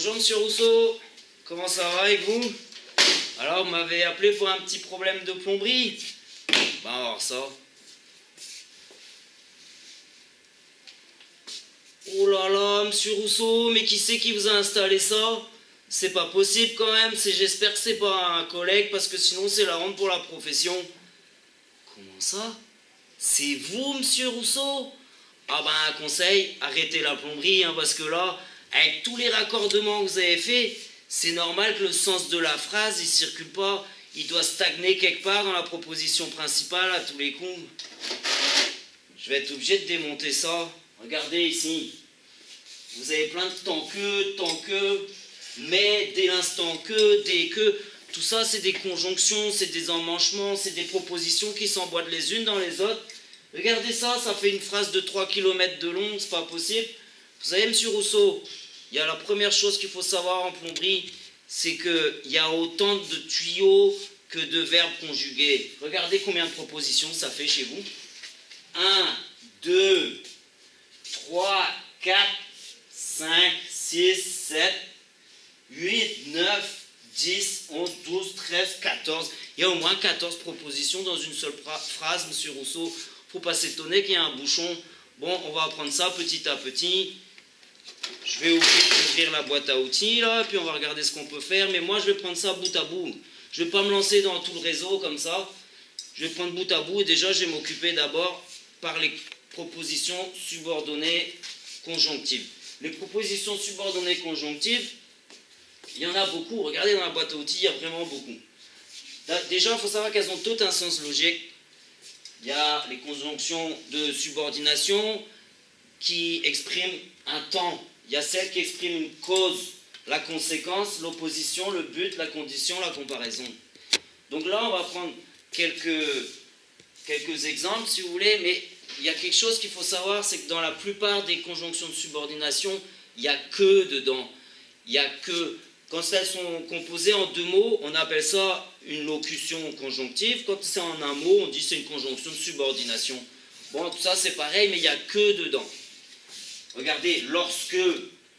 Bonjour Monsieur Rousseau, comment ça va avec vous? Alors vous m'avez appelé pour un petit problème de plomberie? Ben alors ça. Oh là là, Monsieur Rousseau, mais qui c'est qui vous a installé ça? C'est pas possible quand même, j'espère que c'est pas un collègue parce que sinon c'est la honte pour la profession. Comment ça? C'est vous Monsieur Rousseau? Ah ben un conseil, arrêtez la plomberie parce que là, avec tous les raccordements que vous avez faits, c'est normal que le sens de la phrase, il circule pas. Il doit stagner quelque part dans la proposition principale à tous les coups. Je vais être obligé de démonter ça. Regardez ici. Vous avez plein de tant que, mais, dès l'instant que, dès que. Tout ça, c'est des conjonctions, c'est des emmanchements, c'est des propositions qui s'emboîtent les unes dans les autres. Regardez ça, ça fait une phrase de 3 km de long, c'est pas possible. Vous savez, Monsieur Rousseau, il y a la première chose qu'il faut savoir en plomberie, c'est qu'il y a autant de tuyaux que de verbes conjugués. Regardez combien de propositions ça fait chez vous. 1, 2, 3, 4, 5, 6, 7, 8, 9, 10, 11, 12, 13, 14. Il y a au moins 14 propositions dans une seule phrase, Monsieur Rousseau. Faut pas s'étonner qu'il y ait un bouchon. Bon, on va apprendre ça petit à petit. Je vais ouvrir la boîte à outils, là, puis on va regarder ce qu'on peut faire. Mais moi, je vais prendre ça bout à bout. Je vais pas me lancer dans tout le réseau comme ça. Je vais prendre bout à bout et déjà, je vais m'occuper d'abord par les propositions subordonnées conjonctives. Les propositions subordonnées conjonctives, il y en a beaucoup. Regardez dans la boîte à outils, il y a vraiment beaucoup. Déjà, il faut savoir qu'elles ont toutes un sens logique. Il y a les conjonctions de subordination qui expriment un temps. Il y a celles qui expriment une cause, la conséquence, l'opposition, le but, la condition, la comparaison. Donc là, on va prendre quelques exemples, si vous voulez, mais il y a quelque chose qu'il faut savoir, c'est que dans la plupart des conjonctions de subordination, il n'y a que dedans. Il n'y a que... Quand elles sont composées en deux mots, on appelle ça une locution conjonctive. Quand c'est en un mot, on dit c'est une conjonction de subordination. Bon, tout ça c'est pareil, mais il n'y a que dedans. Regardez, lorsque,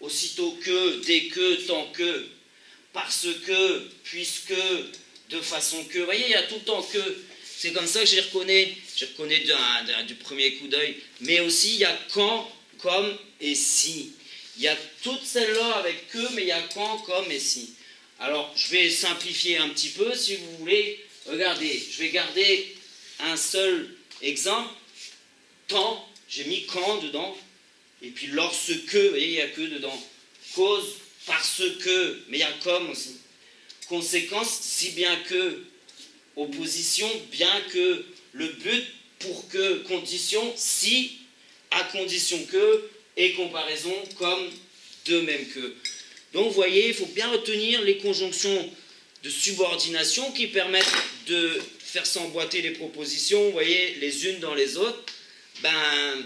aussitôt que, dès que, tant que, parce que, puisque, de façon que. Vous voyez, il y a tout le temps que. C'est comme ça que je les reconnais. Je les reconnais du premier coup d'œil. Mais aussi, il y a quand, comme et si. Il y a toutes celles-là avec que, mais il y a quand, comme et si. Alors, je vais simplifier un petit peu, si vous voulez. Regardez, je vais garder un seul exemple. Tant, j'ai mis quand dedans. Et puis lorsque, vous voyez, il n'y a que dedans. Cause, parce que, mais il y a comme aussi. Conséquence, si bien que. Opposition, bien que. Le but, pour que. Condition, si, à condition que. Et comparaison, comme, de même que. Donc, vous voyez, il faut bien retenir les conjonctions de subordination qui permettent de faire s'emboîter les propositions, vous voyez, les unes dans les autres. Ben,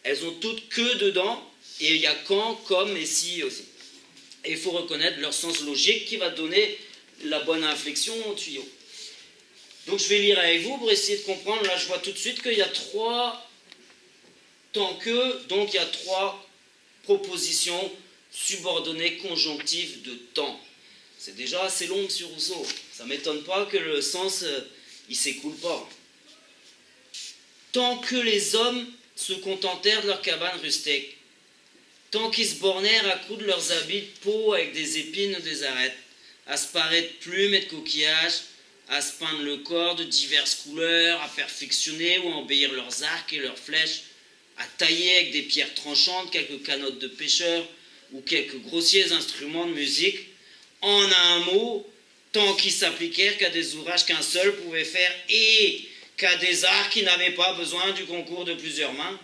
elles ont toutes que dedans, et il y a quand, comme et si aussi. Et il faut reconnaître leur sens logique qui va donner la bonne inflexion au tuyau. Donc, je vais lire avec vous pour essayer de comprendre. Là, je vois tout de suite qu'il y a trois tant que, donc il y a trois propositions subordonnées conjonctives de temps. C'est déjà assez long, Monsieur Rousseau. Ça ne m'étonne pas que le sens, il s'écoule pas. Tant que les hommes se contentèrent de leur cabane rustique, tant qu'ils se bornèrent à coudre leurs habits de peau avec des épines ou des arêtes, à se parer de plumes et de coquillages, à se peindre le corps de diverses couleurs, à perfectionner ou à embellir leurs arcs et leurs flèches, à tailler avec des pierres tranchantes quelques canottes de pêcheurs ou quelques grossiers instruments de musique, en un mot, tant qu'ils s'appliquèrent qu'à des ouvrages qu'un seul pouvait faire et qu'à des arts qui n'avaient pas besoin du concours de plusieurs mains.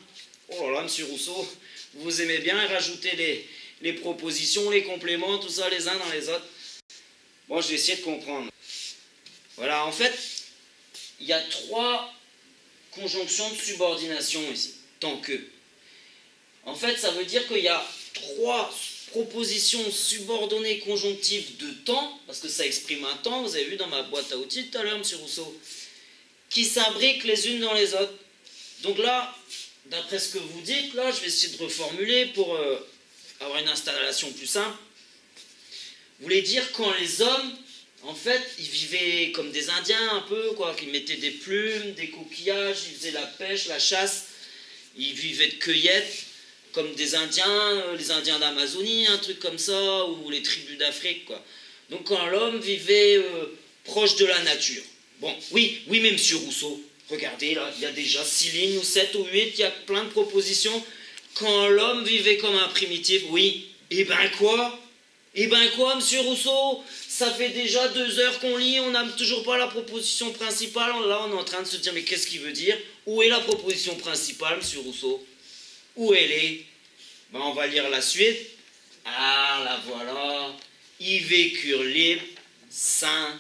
Oh là là, Monsieur Rousseau, vous aimez bien rajouter les propositions, les compléments, tout ça les uns dans les autres. Bon, je vais essayer de comprendre. Voilà, en fait, il y a trois conjonctions de subordination ici. Tant que. En fait, ça veut dire qu'il y a trois propositions subordonnées conjonctives de temps, parce que ça exprime un temps, vous avez vu dans ma boîte à outils tout à l'heure, Monsieur Rousseau, qui s'imbriquent les unes dans les autres. Donc là, d'après ce que vous dites, là, je vais essayer de reformuler pour avoir une installation plus simple. voulait dire quand les hommes, en fait, ils vivaient comme des Indiens un peu, quoi. Ils mettaient des plumes, des coquillages, ils faisaient la pêche, la chasse. Ils vivaient de cueillette, comme des Indiens, les Indiens d'Amazonie, un truc comme ça, ou les tribus d'Afrique, quoi. Donc quand l'homme vivait proche de la nature. Bon, oui, mais monsieur Rousseau, regardez, là, il y a déjà 6 lignes, ou 7 ou 8, il y a plein de propositions. Quand l'homme vivait comme un primitif, oui, et ben quoi, monsieur Rousseau, ça fait déjà 2 heures qu'on lit, on n'a toujours pas la proposition principale. Là, on est en train de se dire, mais qu'est-ce qu'il veut dire? Où est la proposition principale, monsieur Rousseau? Où elle est? Ben, on va lire la suite. Ah, la voilà. Ils vécurent libres, sains,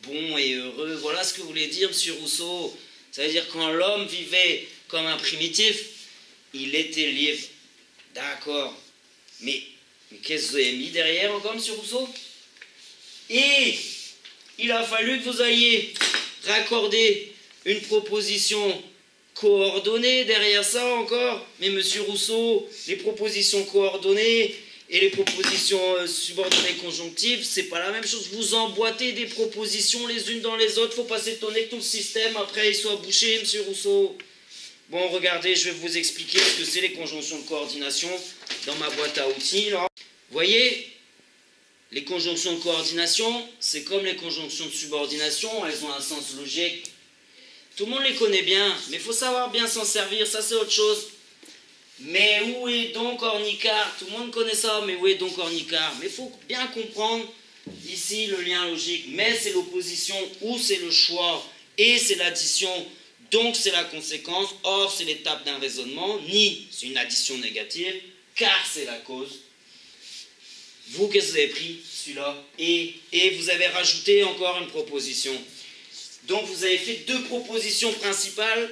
bons et heureux. Voilà ce que voulait dire monsieur Rousseau. Ça veut dire quand l'homme vivait comme un primitif, il était libre. D'accord. Mais qu'est-ce que vous avez mis derrière encore, monsieur Rousseau? Et il a fallu que vous ayez raccordé une proposition coordonnée derrière ça encore. Mais monsieur Rousseau, les propositions coordonnées et les propositions subordonnées conjonctives, c'est pas la même chose. Vous emboîtez des propositions les unes dans les autres. Faut pas s'étonner que tout le système, après, il soit bouché, monsieur Rousseau. Bon, regardez, je vais vous expliquer ce que c'est les conjonctions de coordination dans ma boîte à outils, là. Vous voyez, les conjonctions de coordination, c'est comme les conjonctions de subordination, elles ont un sens logique. Tout le monde les connaît bien, mais il faut savoir bien s'en servir, ça c'est autre chose. Mais où est donc Ornicart? Tout le monde connaît ça, mais où est donc Ornicart? Mais il faut bien comprendre ici le lien logique. Mais c'est l'opposition, ou c'est le choix, et c'est l'addition, donc c'est la conséquence, or c'est l'étape d'un raisonnement, ni c'est une addition négative, car c'est la cause. Vous, qu'est-ce que vous avez pris, celui-là? Et vous avez rajouté encore une proposition. Donc vous avez fait 2 propositions principales,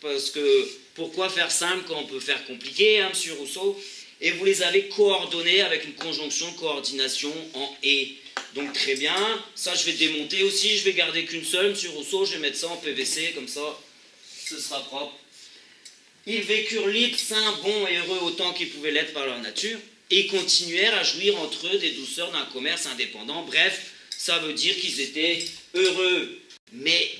parce que pourquoi faire simple quand on peut faire compliqué, hein, monsieur Rousseau? Et vous les avez coordonnées avec une conjonction de coordination en « et ». Donc très bien, ça je vais démonter aussi, je vais garder qu'une seule, monsieur Rousseau, je vais mettre ça en PVC, comme ça, ce sera propre. Ils vécurent libres, sains, bons et heureux autant qu'ils pouvaient l'être par leur nature, et continuèrent à jouir entre eux des douceurs d'un commerce indépendant. Bref, ça veut dire qu'ils étaient heureux. Mais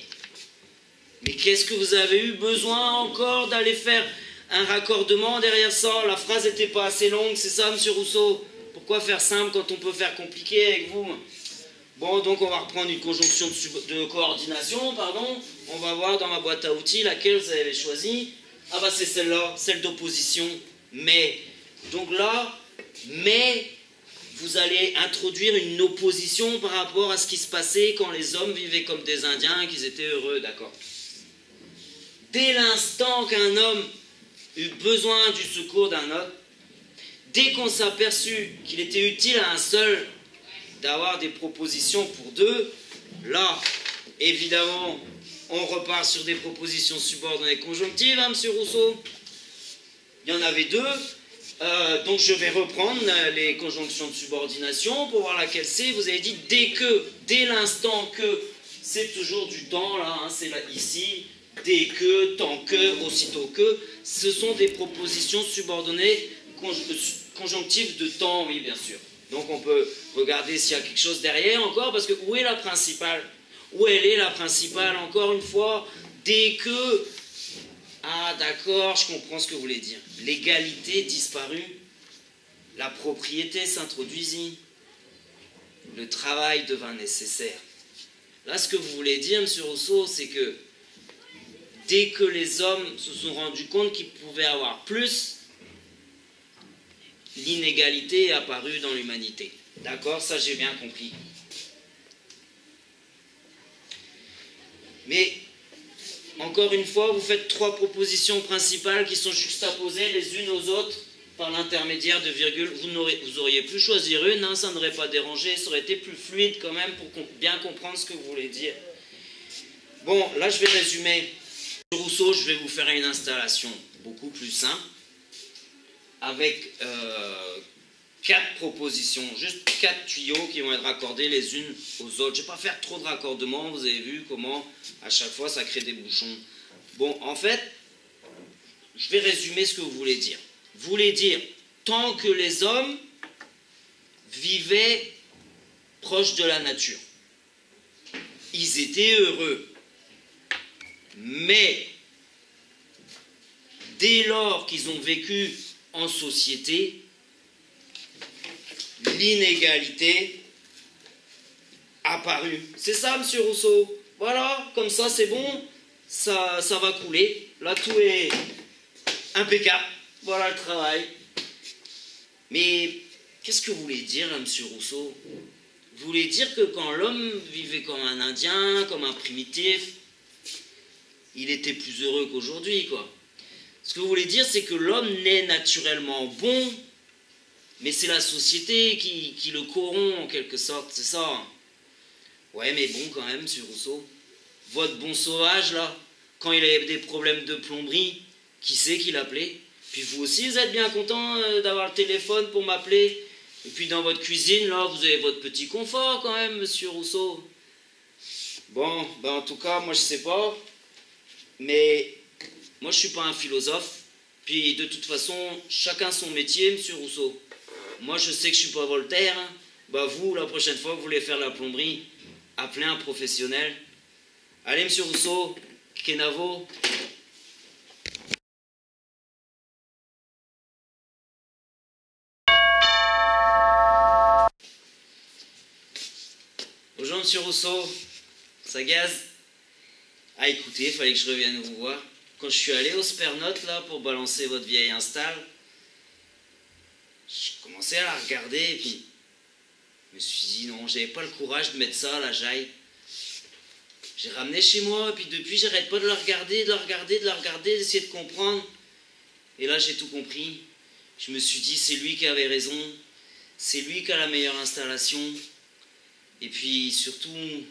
qu'est-ce que vous avez eu besoin encore d'aller faire un raccordement derrière ça? La phrase n'était pas assez longue, c'est ça, monsieur Rousseau? Pourquoi faire simple quand on peut faire compliqué avec vous? Bon, donc on va reprendre une conjonction de coordination, pardon. On va voir dans ma boîte à outils laquelle vous avez choisi. Ah bah c'est celle-là, celle d'opposition. Mais, donc là, mais vous allez introduire une opposition par rapport à ce qui se passait quand les hommes vivaient comme des Indiens et qu'ils étaient heureux, d'accord? Dès l'instant qu'un homme eut besoin du secours d'un autre, dès qu'on s'aperçut qu'il était utile à un seul d'avoir des propositions pour 2, là, évidemment, on repart sur des propositions subordonnées conjonctives, hein, monsieur Rousseau? Il y en avait 2. Donc je vais reprendre les conjonctions de subordination pour voir laquelle c'est. Vous avez dit dès l'instant que, c'est toujours du temps là, hein, c'est là, ici, dès que, tant que, aussitôt que, ce sont des propositions subordonnées conjonctives de temps, oui bien sûr. Donc on peut regarder s'il y a quelque chose derrière encore, parce que où est la principale? Où elle est la principale? Encore une fois, dès que... Ah d'accord, je comprends ce que vous voulez dire. L'égalité disparut, la propriété s'introduisit, le travail devint nécessaire. Là, ce que vous voulez dire, monsieur Rousseau, c'est que dès que les hommes se sont rendus compte qu'ils pouvaient avoir plus, l'inégalité est apparue dans l'humanité. D'accord, ça j'ai bien compris. Mais... encore une fois, vous faites 3 propositions principales qui sont juxtaposées les unes aux autres par l'intermédiaire de virgules. Vous auriez pu choisir une, hein, ça n'aurait pas dérangé, ça aurait été plus fluide quand même pour bien comprendre ce que vous voulez dire. Bon, là je vais résumer. Rousseau, je vais vous faire une installation beaucoup plus simple avec 4 propositions, juste 4 tuyaux qui vont être raccordés les unes aux autres. Je ne vais pas faire trop de raccordements, vous avez vu comment à chaque fois ça crée des bouchons. Bon, en fait, je vais résumer ce que vous voulez dire. Vous voulez dire, tant que les hommes vivaient proches de la nature. Ils étaient heureux. Mais, dès lors qu'ils ont vécu en société, l'inégalité apparue. C'est ça, monsieur Rousseau. Voilà, comme ça, c'est bon, ça va couler. Là, tout est impeccable. Voilà le travail. Mais qu'est-ce que vous voulez dire, là, monsieur Rousseau? Vous voulez dire que quand l'homme vivait comme un Indien, comme un primitif, il était plus heureux qu'aujourd'hui, quoi. Ce que vous voulez dire, c'est que l'homme naît naturellement bon, mais c'est la société qui le corrompt, en quelque sorte, c'est ça? Ouais, mais bon, quand même, monsieur Rousseau. Votre bon sauvage, là, quand il avait des problèmes de plomberie, qui c'est qui l'appelait? Puis vous aussi, vous êtes bien content d'avoir le téléphone pour m'appeler. Et puis dans votre cuisine, là, vous avez votre petit confort, quand même, monsieur Rousseau. Bon, ben en tout cas, moi, je sais pas. Mais moi, je suis pas un philosophe. Puis de toute façon, chacun son métier, monsieur Rousseau. Moi, je sais que je suis pas Voltaire. Hein. Bah vous, la prochaine fois que vous voulez faire la plomberie, appelez un professionnel. Allez, monsieur Rousseau, Kenavo. Bonjour, monsieur Rousseau. Ça gaze? Ah, écoutez, il fallait que je revienne vous voir. Quand je suis allé au Spernote, là, pour balancer votre vieille install, j'ai commencé à la regarder, et puis je me suis dit, non, j'avais pas le courage de mettre ça à la jaille. J'ai ramené chez moi, et puis depuis, j'arrête pas de la regarder, d'essayer de comprendre. Et là, j'ai tout compris. Je me suis dit, c'est lui qui avait raison, c'est lui qui a la meilleure installation. Et puis, surtout,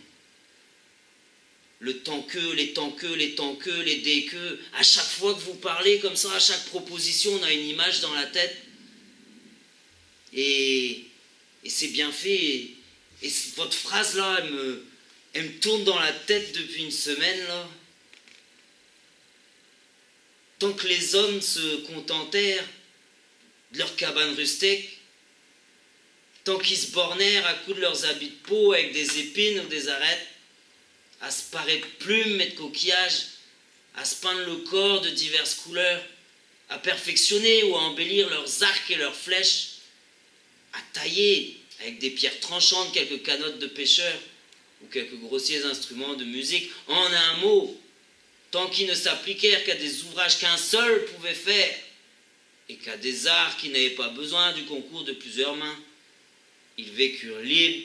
le tant que, les dès que, à chaque fois que vous parlez comme ça, à chaque proposition, on a une image dans la tête. Et c'est bien fait. Et votre phrase là, elle me tourne dans la tête depuis une semaine là. Tant que les hommes se contentèrent de leur cabane rustique, tant qu'ils se bornèrent à coudre leurs habits de peau avec des épines ou des arêtes, à se parer de plumes et de coquillages, à se peindre le corps de diverses couleurs, à perfectionner ou à embellir leurs arcs et leurs flèches, à tailler avec des pierres tranchantes quelques canottes de pêcheurs ou quelques grossiers instruments de musique, en un mot, tant qu'ils ne s'appliquèrent qu'à des ouvrages qu'un seul pouvait faire et qu'à des arts qui n'avaient pas besoin du concours de plusieurs mains, ils vécurent libres,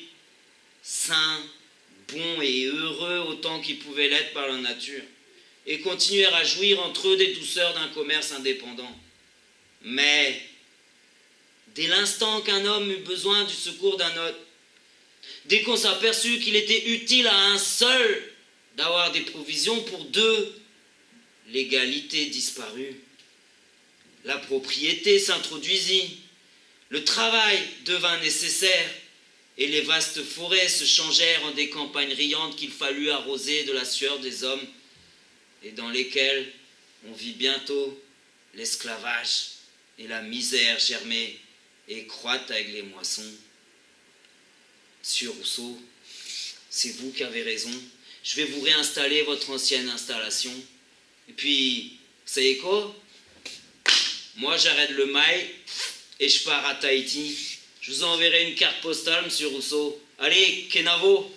sains, bons et heureux autant qu'ils pouvaient l'être par la nature, et continuèrent à jouir entre eux des douceurs d'un commerce indépendant. Mais, dès l'instant qu'un homme eut besoin du secours d'un autre, dès qu'on s'aperçut qu'il était utile à un seul d'avoir des provisions pour deux, l'égalité disparut. La propriété s'introduisit, le travail devint nécessaire, et les vastes forêts se changèrent en des campagnes riantes qu'il fallut arroser de la sueur des hommes, et dans lesquelles on vit bientôt l'esclavage et la misère germer et croître avec les moissons. Monsieur Rousseau, c'est vous qui avez raison. Je vais vous réinstaller votre ancienne installation. Et puis, vous savez quoi? Moi, j'arrête le mail et je pars à Tahiti. Je vous enverrai une carte postale, monsieur Rousseau. Allez, Kenavo!